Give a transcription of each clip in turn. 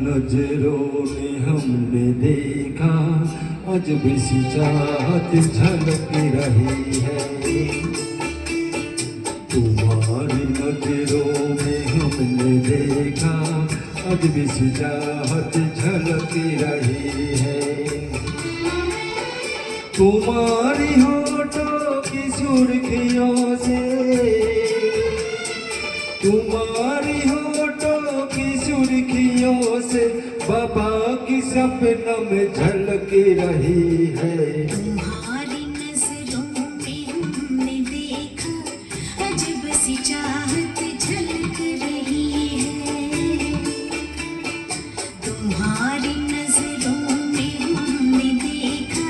नजरों ने हमने देखा अजब सी चाहत झलक रही है। तुम्हारी नजरों में हमने देखा अजब सी चाहत झलक रही है। तुम्हारी होठों की सुर्खियों से, तुम्हारी होठों की सुर्खियों से बाबा की सपनों में झलक रही है। तुम्हारी नजरों में हमने देखा अजब सी चाहत झलक रही है। तुम्हारी नजरों में हमने देखा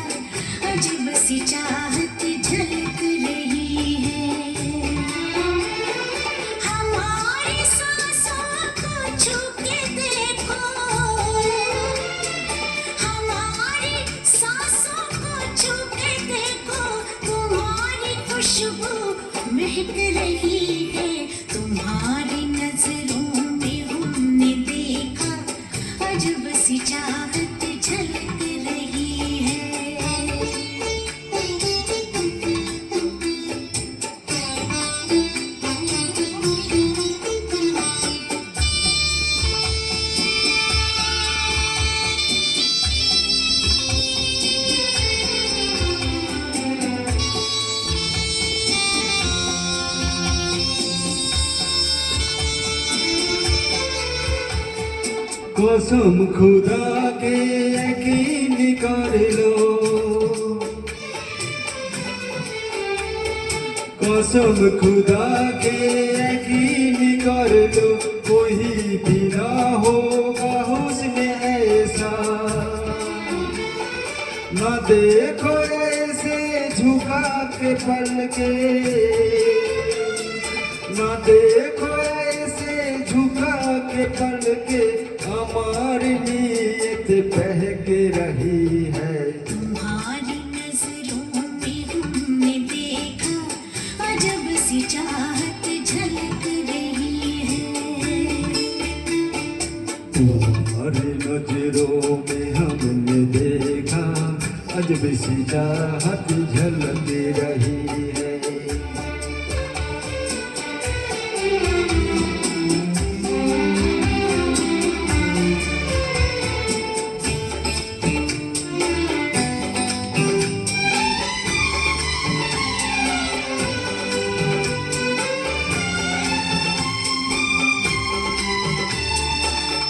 अजब सी चाहत झलक रही है। हमारी सांसों को छू के देखो, हमारी सांसों को छू के देखो, तुम्हारी खुशबू महक रही है। तुम्हारी नजरों में हमने देखा अजब सी चाहत झलक रही है। कसम खुदा के यकीन कर लो, कसम खुदा के यकीन कर लो, कोई भी ना होगा उसमें ऐसा। न देखो ऐसे झुका के पल के, न देखो ऐसे झुका के पल के, हमारी नीयत बहक रही है। तुम्हारी नजरों में हमने देखा अजब सी चाहत झलक रही है। तुम्हारी नजरों में हमने देखा अजब सी चाहत झलक रही है।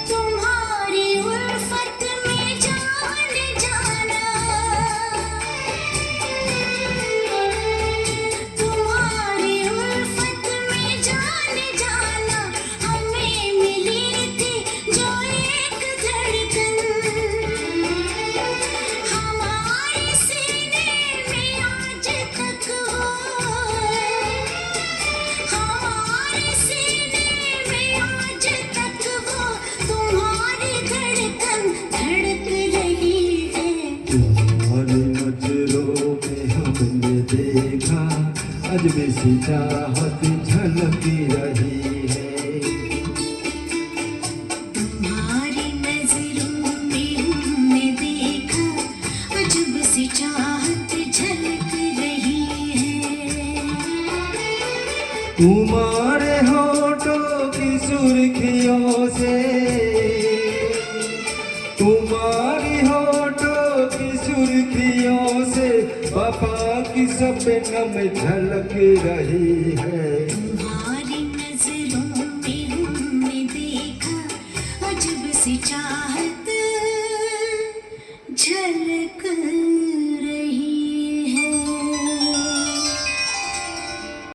तुम्हारी उल्फत में जान जाना, तुम्हारी उल्फत में जान जाना, हमें मिली थी जो एक धड़कन, हमारे सीने में आज तक हो, हमारे सीने में आज तक वो तुम्हारी धड़कन धड़क रही है। तुम्हारी नजरों में हमने देखा अजब सी चाहत झलक रही है। तुम्हारी नजरों में हमने देखा अजब सी चाहत झलक रही है। तुम्हारे होठों की सुर्खियों से, तुम्हारी होठों की सुर्खियों से बाबा की सपनों में झलक रही है।